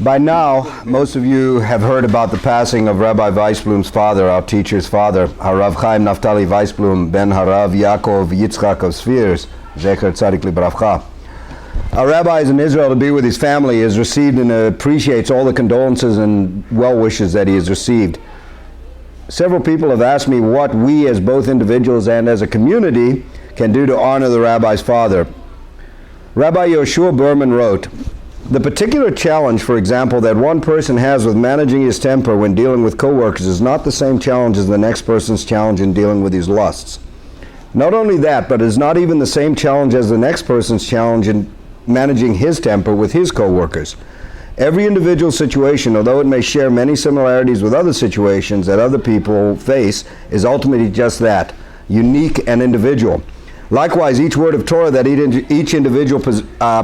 By now, most of you have heard about the passing of Rabbi Weisblum's father, our teacher's father, Rabbi Chaim Naphtali Weisblum, ben Harav Ya'akov Yitzchak of Spheres, Zecher Tzadik Libravcha. Our rabbi is in Israel to be with his family. He has received and appreciates all the condolences and well wishes that he has received. Several people have asked me what we as both individuals and as a community can do to honor the rabbi's father. Rabbi Yoshua Berman wrote, "The particular challenge, for example, that one person has with managing his temper when dealing with coworkers is not the same challenge as the next person's challenge in dealing with his lusts. Not only that, but it is not even the same challenge as the next person's challenge in managing his temper with his coworkers. Every individual situation, although it may share many similarities with other situations that other people face, is ultimately just that, unique and individual. Likewise, each word of Torah that each individual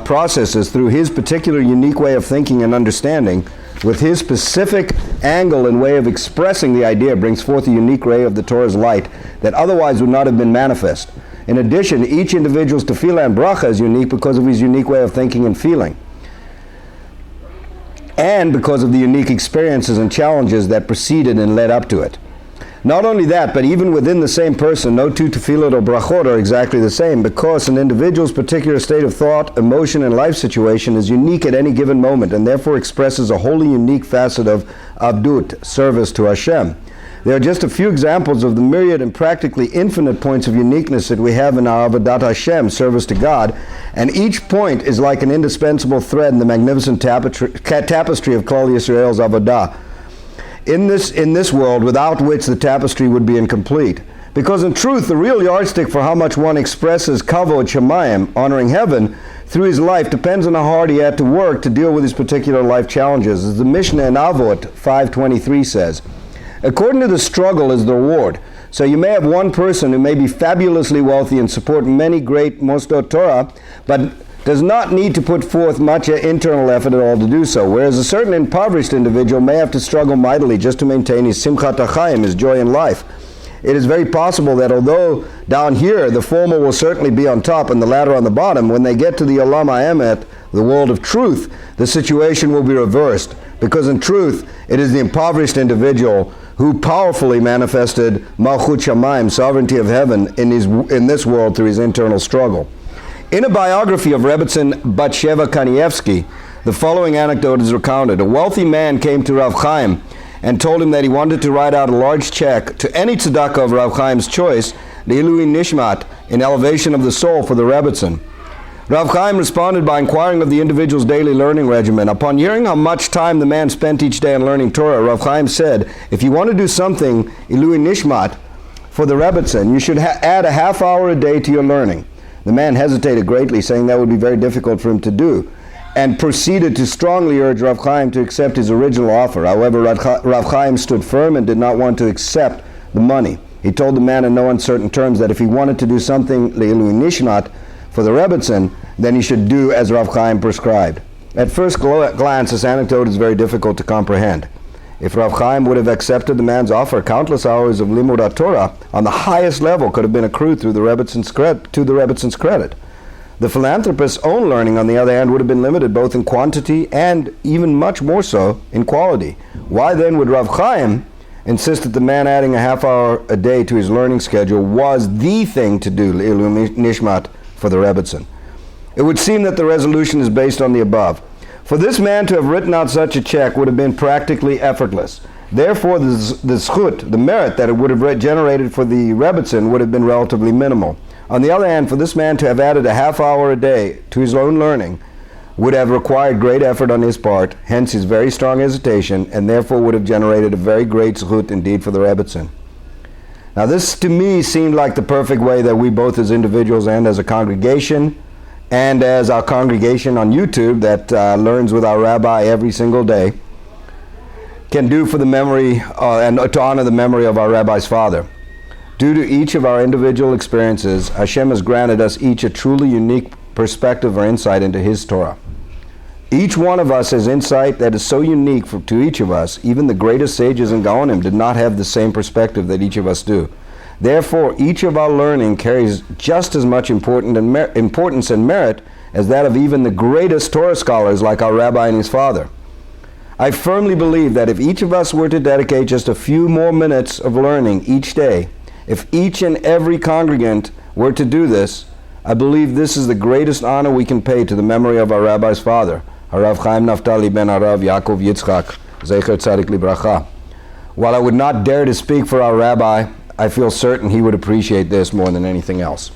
processes through his particular unique way of thinking and understanding, with his specific angle and way of expressing the idea, brings forth a unique ray of the Torah's light that otherwise would not have been manifest. In addition, each individual's tefillah and bracha is unique because of his unique way of thinking and feeling, and because of the unique experiences and challenges that preceded and led up to it. Not only that, but even within the same person, no two tefillot or brachot are exactly the same, because an individual's particular state of thought, emotion, and life situation is unique at any given moment, and therefore expresses a wholly unique facet of abdut, service to Hashem. There are just a few examples of the myriad and practically infinite points of uniqueness that we have in our avodat Hashem, service to God, and each point is like an indispensable thread in the magnificent tapestry of Klal Yisrael's avodah. In this world, without which the tapestry would be incomplete. Because in truth, the real yardstick for how much one expresses kavod shamayim, honoring heaven, through his life depends on how hard he had to work to deal with his particular life challenges. As the Mishnah in Avot 5:23 says, "According to the struggle is the reward." So you may have one person who may be fabulously wealthy and support many great Mosdot Torah, but does not need to put forth much internal effort at all to do so, whereas a certain impoverished individual may have to struggle mightily just to maintain his simchat chayim, his joy in life. It is very possible that although down here the former will certainly be on top and the latter on the bottom, when they get to the Olam HaEmet, the world of truth, the situation will be reversed, because in truth it is the impoverished individual who powerfully manifested Malchut Shamayim, sovereignty of heaven, in this world through his internal struggle. In a biography of Rebbetzin Batsheva Kanievsky, the following anecdote is recounted. A wealthy man came to Rav Chaim and told him that he wanted to write out a large check to any tzedakah of Rav Chaim's choice, לעילוי נשמת, in elevation of the soul for the Rebbetzin. Rav Chaim responded by inquiring of the individual's daily learning regimen. Upon hearing how much time the man spent each day in learning Torah, Rav Chaim said, "If you want to do something, לעילוי נשמת, for the Rebbetzin, you should add a half hour a day to your learning." The man hesitated greatly, saying that would be very difficult for him to do, and proceeded to strongly urge Rav Chaim to accept his original offer. However, Rav Chaim stood firm and did not want to accept the money. He told the man in no uncertain terms that if he wanted to do something לעילוי נשמת for the Rebbetzin, then he should do as Rav Chaim prescribed. At first glance, this anecdote is very difficult to comprehend. If Rav Chaim would have accepted the man's offer, countless hours of limud Torah on the highest level could have been accrued to the Rebbetzин's credit. The philanthropist's own learning, on the other hand, would have been limited both in quantity and even much more so in quality. Why then would Rav Chaim insist that the man adding a half hour a day to his learning schedule was the thing to do, לעילוי נשמת, for the Rebbetzin? It would seem that the resolution is based on the above. For this man to have written out such a check would have been practically effortless. Therefore, the zchut, the merit that it would have generated for the Rebbetzin, would have been relatively minimal. On the other hand, for this man to have added a half hour a day to his own learning would have required great effort on his part, hence his very strong hesitation, and therefore would have generated a very great zchut indeed for the Rebbetzin. Now this to me seemed like the perfect way that we both as individuals and as a congregation, and as our congregation on YouTube that learns with our rabbi every single day, can do for the memory and to honor the memory of our rabbi's father. Due to each of our individual experiences, Hashem has granted us each a truly unique perspective or insight into His Torah. Each one of us has insight that is so unique to each of us. Even the greatest sages and Gaonim did not have the same perspective that each of us do. Therefore, each of our learning carries just as much importance and merit as that of even the greatest Torah scholars like our rabbi and his father. I firmly believe that if each of us were to dedicate just a few more minutes of learning each day, if each and every congregant were to do this, I believe this is the greatest honor we can pay to the memory of our Rabbi's father, Rabbi Chaim Naphtali ben Rav Ya'akov Yitzchak, Zecher Tzadik Libracha. While I would not dare to speak for our Rabbi, I feel certain he would appreciate this more than anything else.